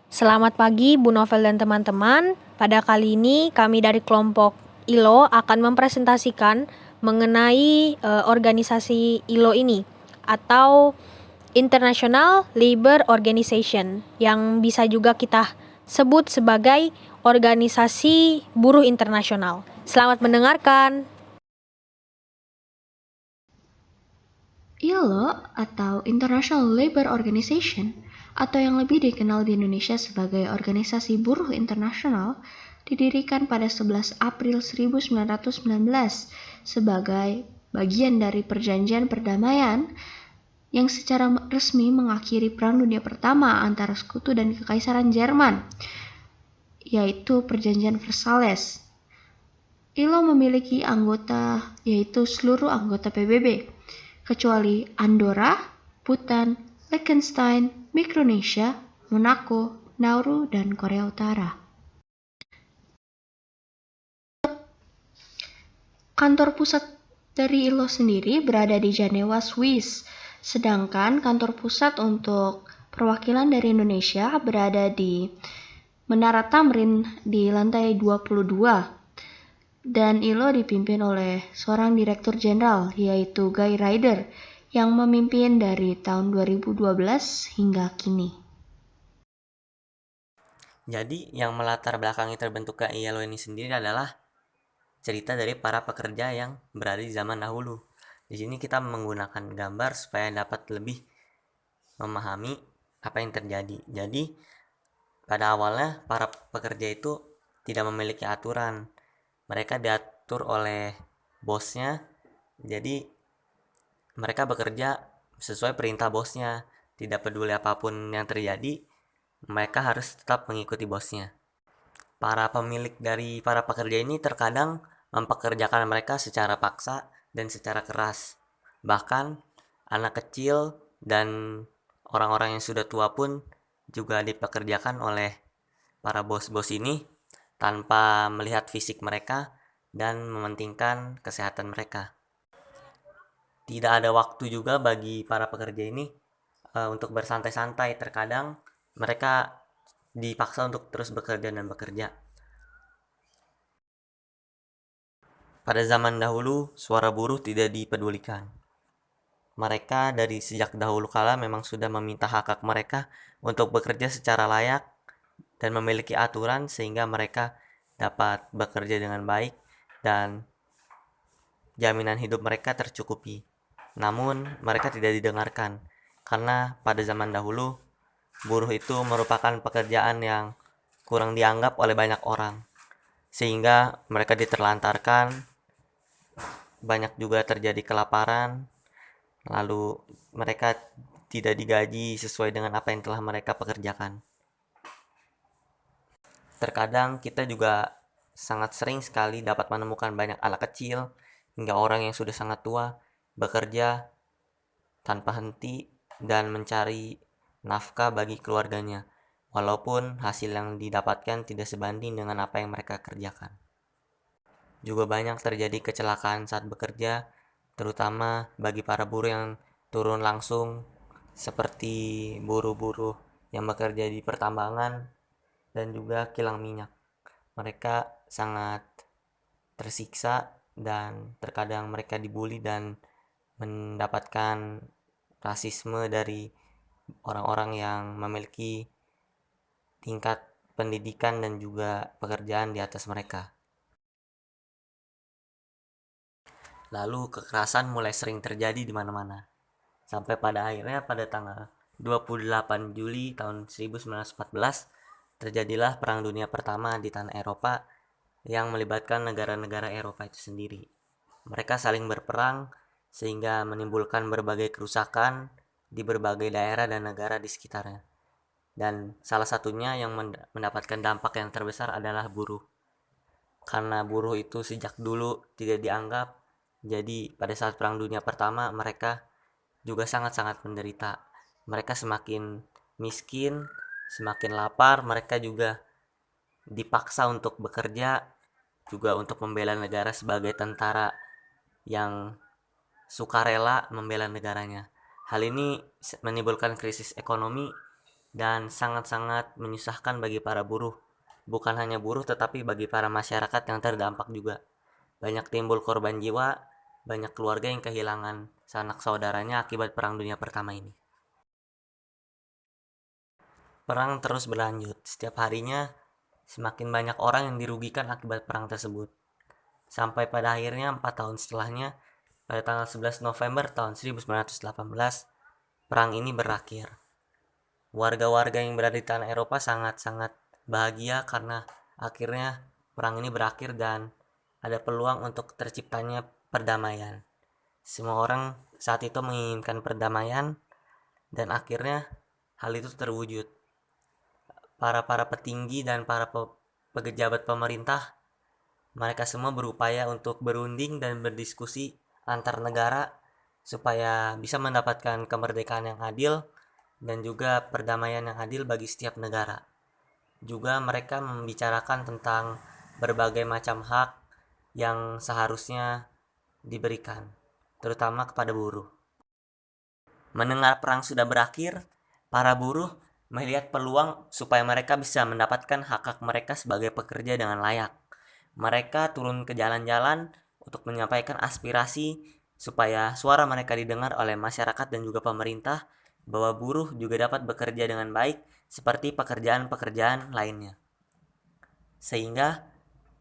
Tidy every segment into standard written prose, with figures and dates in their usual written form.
Selamat pagi Bu Novel dan teman-teman. Pada kali ini kami dari kelompok ILO akan mempresentasikan mengenai organisasi ILO ini atau International Labour Organization yang bisa juga kita sebut sebagai organisasi buruh internasional. Selamat mendengarkan. ILO atau International Labour Organization atau yang lebih dikenal di Indonesia sebagai Organisasi Buruh Internasional didirikan pada 11 April 1919 sebagai bagian dari perjanjian perdamaian yang secara resmi mengakhiri Perang Dunia Pertama antara Sekutu dan Kekaisaran Jerman, yaitu Perjanjian Versailles. ILO memiliki anggota yaitu seluruh anggota PBB, kecuali Andorra, Bhutan, Liechtenstein, Micronesia, Monaco, Nauru, dan Korea Utara. Kantor pusat dari ILO sendiri berada di Jenewa, Swiss, sedangkan kantor pusat untuk perwakilan dari Indonesia berada di Menara Tamrin di lantai 22. Dan ILO dipimpin oleh seorang direktur jenderal, yaitu Guy Ryder, yang memimpin dari tahun 2012 hingga kini. Jadi yang melatar belakangi terbentuknya ILO ini sendiri adalah cerita dari para pekerja yang berada di zaman dahulu. Di sini kita menggunakan gambar supaya dapat lebih memahami apa yang terjadi. Jadi pada awalnya para pekerja itu tidak memiliki aturan. Mereka diatur oleh bosnya. Jadi mereka bekerja sesuai perintah bosnya. Tidak peduli apapun yang terjadi, mereka harus tetap mengikuti bosnya. Para pemilik dari para pekerja ini terkadang mempekerjakan mereka secara paksa dan secara keras. Bahkan anak kecil dan orang-orang yang sudah tua pun juga dipekerjakan oleh para bos-bos ini tanpa melihat fisik mereka dan mementingkan kesehatan mereka. Tidak ada waktu juga bagi para pekerja ini untuk bersantai-santai. Terkadang mereka dipaksa untuk terus bekerja dan bekerja. Pada zaman dahulu, suara buruh tidak dipedulikan. Mereka dari sejak dahulu kala memang sudah meminta hak-hak mereka untuk bekerja secara layak dan memiliki aturan sehingga mereka dapat bekerja dengan baik dan jaminan hidup mereka tercukupi. Namun, mereka tidak didengarkan karena pada zaman dahulu, buruh itu merupakan pekerjaan yang kurang dianggap oleh banyak orang, sehingga mereka diterlantarkan. Banyak juga terjadi kelaparan, lalu mereka tidak digaji sesuai dengan apa yang telah mereka pekerjakan. Terkadang kita juga sangat sering sekali dapat menemukan banyak anak kecil hingga orang yang sudah sangat tua bekerja tanpa henti dan mencari nafkah bagi keluarganya, walaupun hasil yang didapatkan tidak sebanding dengan apa yang mereka kerjakan. Juga banyak terjadi kecelakaan saat bekerja, terutama bagi para buruh yang turun langsung, seperti buruh-buruh yang bekerja di pertambangan dan juga kilang minyak. Mereka sangat tersiksa dan terkadang mereka dibully dan mendapatkan rasisme dari orang-orang yang memiliki tingkat pendidikan dan juga pekerjaan di atas mereka. Lalu kekerasan mulai sering terjadi di mana-mana. Sampai pada akhirnya pada tanggal 28 Juli tahun 1914 terjadilah Perang Dunia Pertama di tanah Eropa yang melibatkan negara-negara Eropa itu sendiri. Mereka saling berperang sehingga menimbulkan berbagai kerusakan di berbagai daerah dan negara di sekitarnya. Dan salah satunya yang mendapatkan dampak yang terbesar adalah buruh. Karena buruh itu sejak dulu tidak dianggap, jadi pada saat Perang Dunia Pertama mereka juga sangat-sangat menderita. Mereka semakin miskin, semakin lapar, mereka juga dipaksa untuk bekerja, juga untuk membela negara sebagai tentara yang sukarela membela negaranya. Hal ini menimbulkan krisis ekonomi dan sangat-sangat menyusahkan bagi para buruh. Bukan hanya buruh tetapi bagi para masyarakat yang terdampak juga. Banyak timbul korban jiwa, banyak keluarga yang kehilangan sanak saudaranya akibat Perang Dunia Pertama ini. Perang terus berlanjut. Setiap harinya semakin banyak orang yang dirugikan akibat perang tersebut. Sampai pada akhirnya 4 tahun setelahnya, pada tanggal 11 November tahun 1918, perang ini berakhir. Warga-warga yang berada di tanah Eropa sangat-sangat bahagia karena akhirnya perang ini berakhir dan ada peluang untuk terciptanya perdamaian. Semua orang saat itu menginginkan perdamaian dan akhirnya hal itu terwujud. Para petinggi dan para pejabat pemerintah, mereka semua berupaya untuk berunding dan berdiskusi antar negara supaya bisa mendapatkan kemerdekaan yang adil dan juga perdamaian yang adil bagi setiap negara. Juga mereka membicarakan tentang berbagai macam hak yang seharusnya diberikan, terutama kepada buruh. Mendengar perang sudah berakhir, para buruh melihat peluang supaya mereka bisa mendapatkan hak-hak mereka sebagai pekerja dengan layak. Mereka turun ke jalan-jalan untuk menyampaikan aspirasi supaya suara mereka didengar oleh masyarakat dan juga pemerintah bahwa buruh juga dapat bekerja dengan baik seperti pekerjaan-pekerjaan lainnya. Sehingga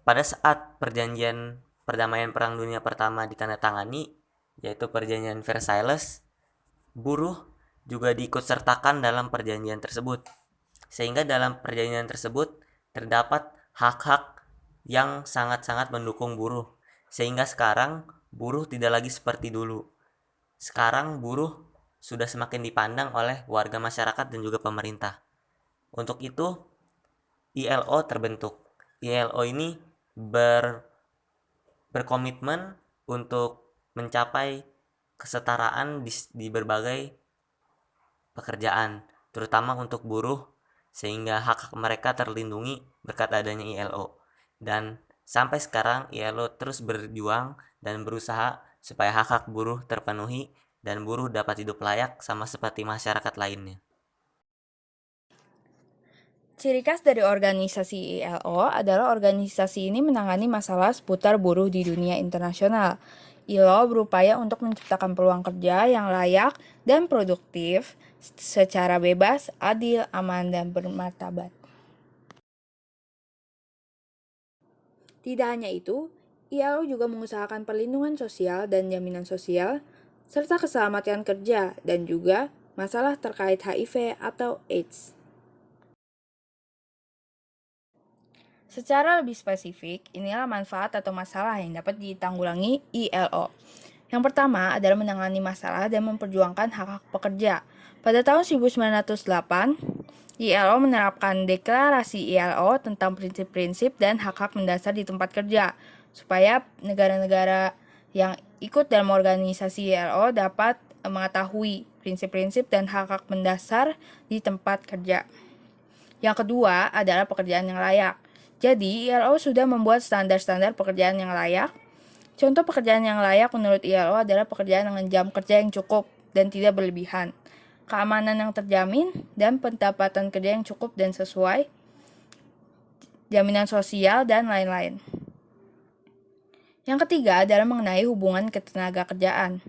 pada saat perjanjian perdamaian Perang Dunia Pertama ditandatangani, yaitu perjanjian Versailles, buruh juga diikut sertakan dalam perjanjian tersebut. Sehingga dalam perjanjian tersebut terdapat hak-hak yang sangat-sangat mendukung buruh. Sehingga sekarang buruh tidak lagi seperti dulu. Sekarang buruh sudah semakin dipandang oleh warga masyarakat dan juga pemerintah. Untuk itu ILO terbentuk. ILO ini berkomitmen untuk mencapai kesetaraan di berbagai pekerjaan, terutama untuk buruh, sehingga hak-hak mereka terlindungi berkat adanya ILO. Dan sampai sekarang ILO terus berjuang dan berusaha supaya hak-hak buruh terpenuhi dan buruh dapat hidup layak sama seperti masyarakat lainnya. Ciri khas dari organisasi ILO adalah organisasi ini menangani masalah seputar buruh di dunia internasional. ILO berupaya untuk menciptakan peluang kerja yang layak dan produktif secara bebas, adil, aman, dan bermartabat. Tidak hanya itu, ILO juga mengusahakan perlindungan sosial dan jaminan sosial, serta keselamatan kerja, dan juga masalah terkait HIV atau AIDS. Secara lebih spesifik, inilah manfaat atau masalah yang dapat ditanggulangi ILO. Yang pertama adalah menangani masalah dan memperjuangkan hak-hak pekerja. Pada tahun 1908, ILO menerapkan deklarasi ILO tentang prinsip-prinsip dan hak-hak mendasar di tempat kerja, supaya negara-negara yang ikut dalam organisasi ILO dapat mengetahui prinsip-prinsip dan hak-hak mendasar di tempat kerja. Yang kedua adalah pekerjaan yang layak. Jadi, ILO sudah membuat standar-standar pekerjaan yang layak. Contoh pekerjaan yang layak menurut ILO adalah pekerjaan dengan jam kerja yang cukup dan tidak berlebihan, keamanan yang terjamin, dan pendapatan kerja yang cukup dan sesuai, jaminan sosial, dan lain-lain. Yang ketiga adalah mengenai hubungan ketenaga kerjaan.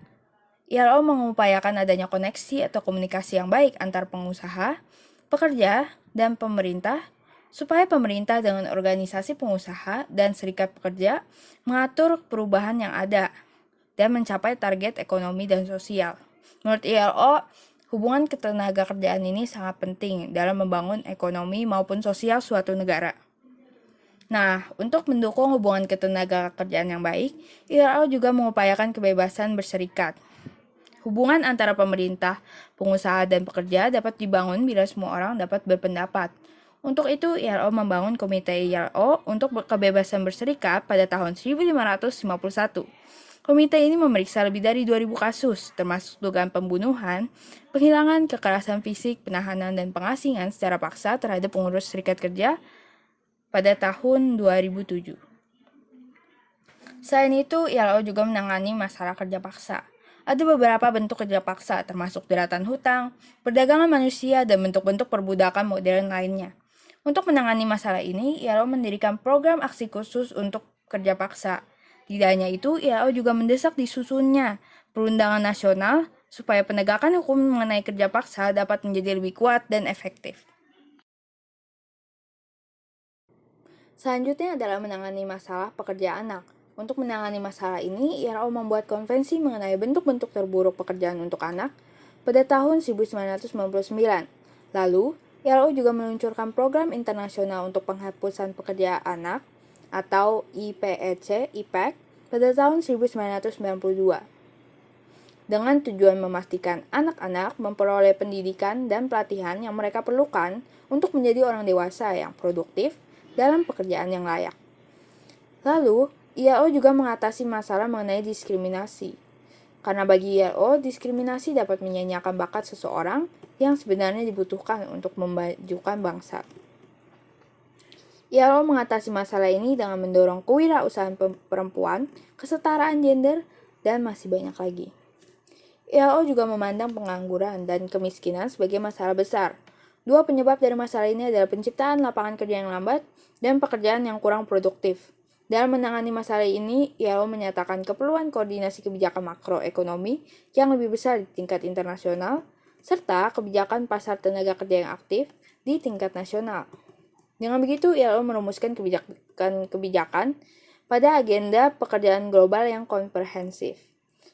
ILO mengupayakan adanya koneksi atau komunikasi yang baik antar pengusaha, pekerja, dan pemerintah, supaya pemerintah dengan organisasi pengusaha dan serikat pekerja mengatur perubahan yang ada dan mencapai target ekonomi dan sosial. Menurut ILO, hubungan ketenaga kerjaan ini sangat penting dalam membangun ekonomi maupun sosial suatu negara. Nah, untuk mendukung hubungan ketenaga kerjaan yang baik, ILO juga mengupayakan kebebasan berserikat. Hubungan antara pemerintah, pengusaha, dan pekerja dapat dibangun bila semua orang dapat berpendapat. Untuk itu, ILO membangun Komite ILO untuk kebebasan berserikat pada tahun 1551. Komite ini memeriksa lebih dari 2.000 kasus, termasuk dugaan pembunuhan, penghilangan, kekerasan fisik, penahanan, dan pengasingan secara paksa terhadap pengurus serikat kerja pada tahun 2007. Selain itu, ILO juga menangani masalah kerja paksa. Ada beberapa bentuk kerja paksa, termasuk jeratan hutang, perdagangan manusia, dan bentuk-bentuk perbudakan modern lainnya. Untuk menangani masalah ini, ILO mendirikan program aksi khusus untuk kerja paksa. Tidak hanya itu, ILO juga mendesak disusunnya perundangan nasional supaya penegakan hukum mengenai kerja paksa dapat menjadi lebih kuat dan efektif. Selanjutnya adalah menangani masalah pekerja anak. Untuk menangani masalah ini, ILO membuat konvensi mengenai bentuk-bentuk terburuk pekerjaan untuk anak pada tahun 1999. Lalu, ILO juga meluncurkan program internasional untuk penghapusan pekerja anak atau IPEC pada tahun 1992 dengan tujuan memastikan anak-anak memperoleh pendidikan dan pelatihan yang mereka perlukan untuk menjadi orang dewasa yang produktif dalam pekerjaan yang layak. Lalu, ILO juga mengatasi masalah mengenai diskriminasi. Karena bagi ILO, diskriminasi dapat menyanyiakan bakat seseorang yang sebenarnya dibutuhkan untuk memajukan bangsa. ILO mengatasi masalah ini dengan mendorong kewirausahaan perempuan, kesetaraan gender, dan masih banyak lagi. ILO juga memandang pengangguran dan kemiskinan sebagai masalah besar. Dua penyebab dari masalah ini adalah penciptaan lapangan kerja yang lambat dan pekerjaan yang kurang produktif. Dalam menangani masalah ini, ILO menyatakan keperluan koordinasi kebijakan makroekonomi yang lebih besar di tingkat internasional, serta kebijakan pasar tenaga kerja yang aktif di tingkat nasional. Dengan begitu, ILO merumuskan kebijakan pada agenda pekerjaan global yang komprehensif.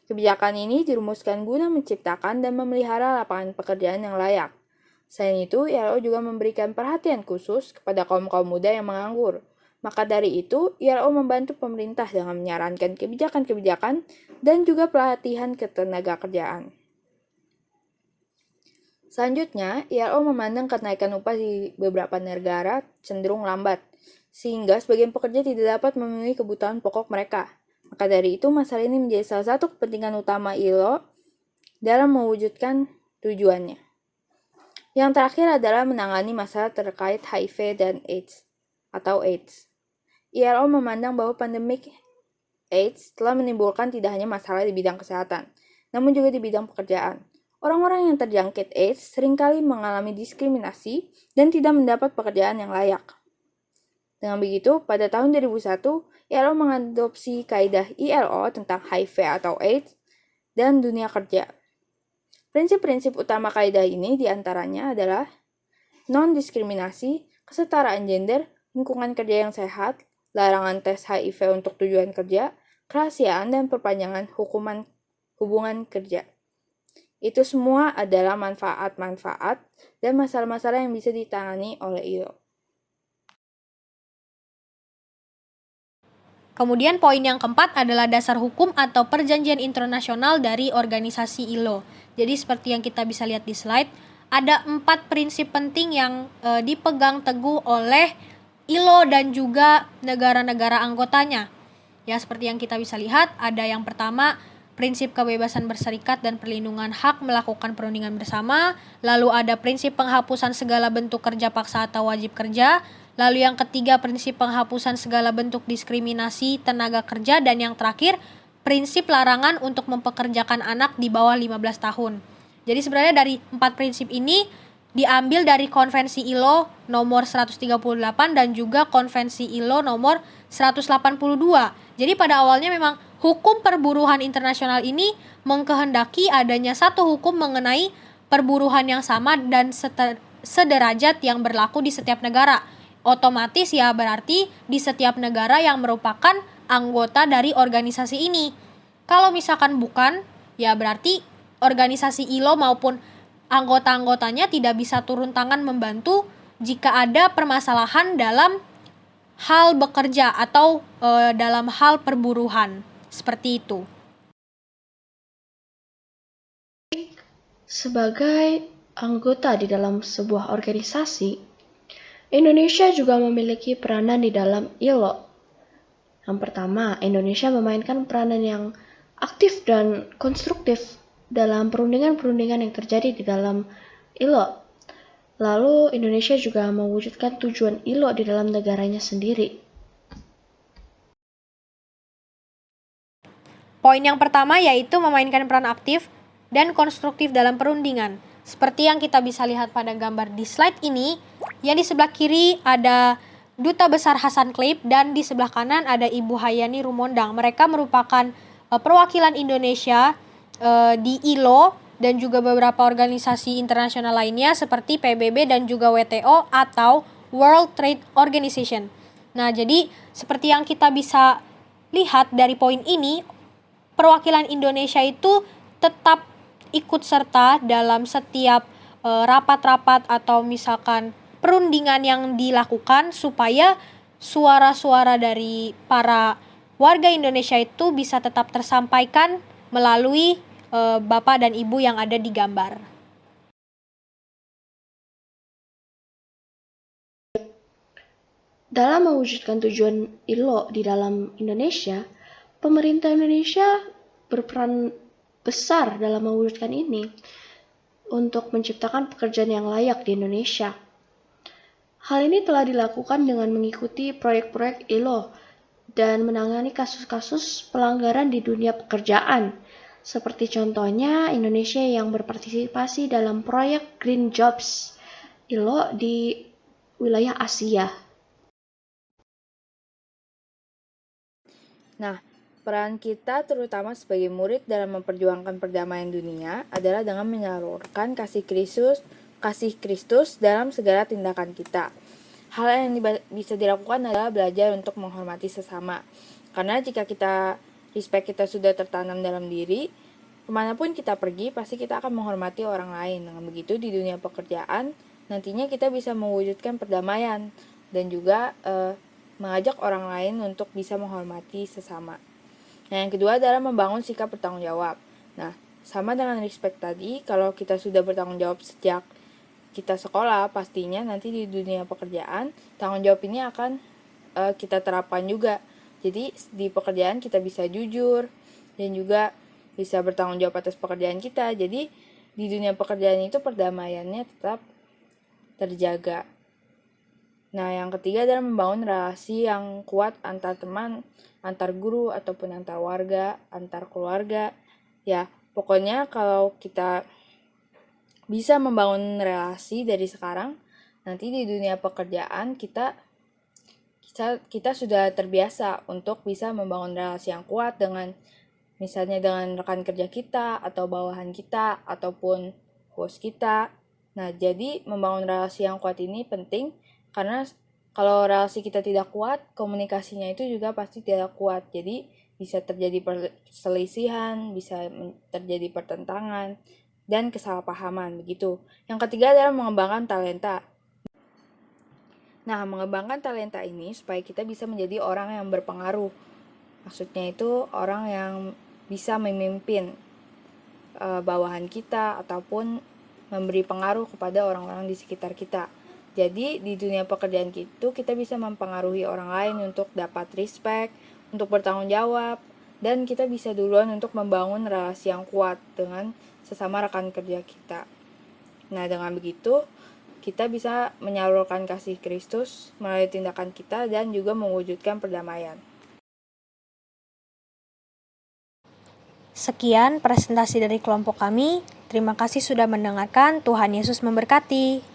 Kebijakan ini dirumuskan guna menciptakan dan memelihara lapangan pekerjaan yang layak. Selain itu, ILO juga memberikan perhatian khusus kepada kaum-kaum muda yang menganggur. Maka dari itu, ILO membantu pemerintah dengan menyarankan kebijakan-kebijakan dan juga pelatihan ketenaga kerjaan. Selanjutnya, ILO memandang kenaikan upah di beberapa negara cenderung lambat, sehingga sebagian pekerja tidak dapat memenuhi kebutuhan pokok mereka. Maka dari itu, masalah ini menjadi salah satu kepentingan utama ILO dalam mewujudkan tujuannya. Yang terakhir adalah menangani masalah terkait HIV dan AIDS atau AIDS. ILO memandang bahwa pandemik AIDS telah menimbulkan tidak hanya masalah di bidang kesehatan, namun juga di bidang pekerjaan. Orang-orang yang terjangkit AIDS seringkali mengalami diskriminasi dan tidak mendapat pekerjaan yang layak. Dengan begitu, pada tahun 2001, ILO mengadopsi kaidah ILO tentang HIV atau AIDS dan dunia kerja. Prinsip-prinsip utama kaidah ini diantaranya adalah non-diskriminasi, kesetaraan gender, lingkungan kerja yang sehat, larangan tes HIV untuk tujuan kerja, kerahasiaan, dan perpanjangan hubungan kerja. Itu semua adalah manfaat-manfaat dan masalah-masalah yang bisa ditangani oleh ILO. Kemudian poin yang keempat adalah dasar hukum atau perjanjian internasional dari organisasi ILO. Jadi seperti yang kita bisa lihat di slide, ada 4 prinsip penting yang dipegang teguh oleh ILO dan juga negara-negara anggotanya. Ya, seperti yang kita bisa lihat, ada yang pertama, prinsip kebebasan berserikat dan perlindungan hak melakukan perundingan bersama. Lalu ada prinsip penghapusan segala bentuk kerja paksa atau wajib kerja. Lalu yang ketiga, prinsip penghapusan segala bentuk diskriminasi tenaga kerja. Dan yang terakhir, prinsip larangan untuk mempekerjakan anak di bawah 15 tahun. Jadi sebenarnya dari 4 prinsip ini diambil dari Konvensi ILO nomor 138 dan juga Konvensi ILO nomor 182. Jadi pada awalnya memang hukum perburuhan internasional ini mengkehendaki adanya satu hukum mengenai perburuhan yang sama dan sederajat yang berlaku di setiap negara. Otomatis ya berarti di setiap negara yang merupakan anggota dari organisasi ini. Kalau misalkan bukan, ya berarti organisasi ILO maupun anggota-anggotanya tidak bisa turun tangan membantu jika ada permasalahan dalam hal bekerja atau dalam hal perburuhan. Seperti itu. Sebagai anggota di dalam sebuah organisasi, Indonesia juga memiliki peranan di dalam ILO. Yang pertama, Indonesia memainkan peranan yang aktif dan konstruktif dalam perundingan-perundingan yang terjadi di dalam ILO. Lalu, Indonesia juga mewujudkan tujuan ILO di dalam negaranya sendiri. Poin yang pertama yaitu memainkan peran aktif dan konstruktif dalam perundingan. Seperti yang kita bisa lihat pada gambar di slide ini, yang di sebelah kiri ada Duta Besar Hasan Kleip dan di sebelah kanan ada Ibu Hayani Rumondang. Mereka merupakan perwakilan Indonesia di ILO dan juga beberapa organisasi internasional lainnya seperti PBB dan juga WTO atau World Trade Organization. Nah, jadi seperti yang kita bisa lihat dari poin ini, perwakilan Indonesia itu tetap ikut serta dalam setiap rapat-rapat atau misalkan perundingan yang dilakukan supaya suara-suara dari para warga Indonesia itu bisa tetap tersampaikan melalui Bapak dan Ibu yang ada di gambar. Dalam mewujudkan tujuan ILO di dalam Indonesia, pemerintah Indonesia berperan besar dalam mewujudkan ini untuk menciptakan pekerjaan yang layak di Indonesia. Hal ini telah dilakukan dengan mengikuti proyek-proyek ILO dan menangani kasus-kasus pelanggaran di dunia pekerjaan, seperti contohnya Indonesia yang berpartisipasi dalam proyek Green Jobs ILO di wilayah Asia. Nah, peran kita terutama sebagai murid dalam memperjuangkan perdamaian dunia adalah dengan menyalurkan kasih Kristus dalam segala tindakan kita. Hal yang bisa dilakukan adalah belajar untuk menghormati sesama. Karena jika respect kita sudah tertanam dalam diri, kemanapun kita pergi, pasti kita akan menghormati orang lain. Dengan begitu, di dunia pekerjaan, nantinya kita bisa mewujudkan perdamaian dan juga mengajak orang lain untuk bisa menghormati sesama. Nah, yang kedua adalah membangun sikap bertanggung jawab. Nah, sama dengan respect tadi, kalau kita sudah bertanggung jawab sejak kita sekolah, pastinya nanti di dunia pekerjaan, tanggung jawab ini akan kita terapkan juga. Jadi, di pekerjaan kita bisa jujur dan juga bisa bertanggung jawab atas pekerjaan kita. Jadi, di dunia pekerjaan itu perdamaiannya tetap terjaga. Nah, yang ketiga adalah membangun relasi yang kuat antar teman, antar guru, ataupun antar warga, antar keluarga. Ya, pokoknya kalau kita bisa membangun relasi dari sekarang, nanti di dunia pekerjaan kita sudah terbiasa untuk bisa membangun relasi yang kuat dengan misalnya dengan rekan kerja kita, atau bawahan kita, ataupun bos kita. Nah, jadi membangun relasi yang kuat ini penting, karena kalau relasi kita tidak kuat, komunikasinya itu juga pasti tidak kuat. Jadi bisa terjadi perselisihan, bisa terjadi pertentangan, dan kesalahpahaman begitu. Yang ketiga adalah mengembangkan talenta. Nah, mengembangkan talenta ini supaya kita bisa menjadi orang yang berpengaruh. Maksudnya itu orang yang bisa memimpin bawahan kita ataupun memberi pengaruh kepada orang-orang di sekitar kita. Jadi di dunia pekerjaan itu kita bisa mempengaruhi orang lain untuk dapat respect, untuk bertanggung jawab, dan kita bisa duluan untuk membangun relasi yang kuat dengan sesama rekan kerja kita. Nah, dengan begitu kita bisa menyalurkan kasih Kristus melalui tindakan kita dan juga mewujudkan perdamaian. Sekian presentasi dari kelompok kami. Terima kasih sudah mendengarkan. Tuhan Yesus memberkati.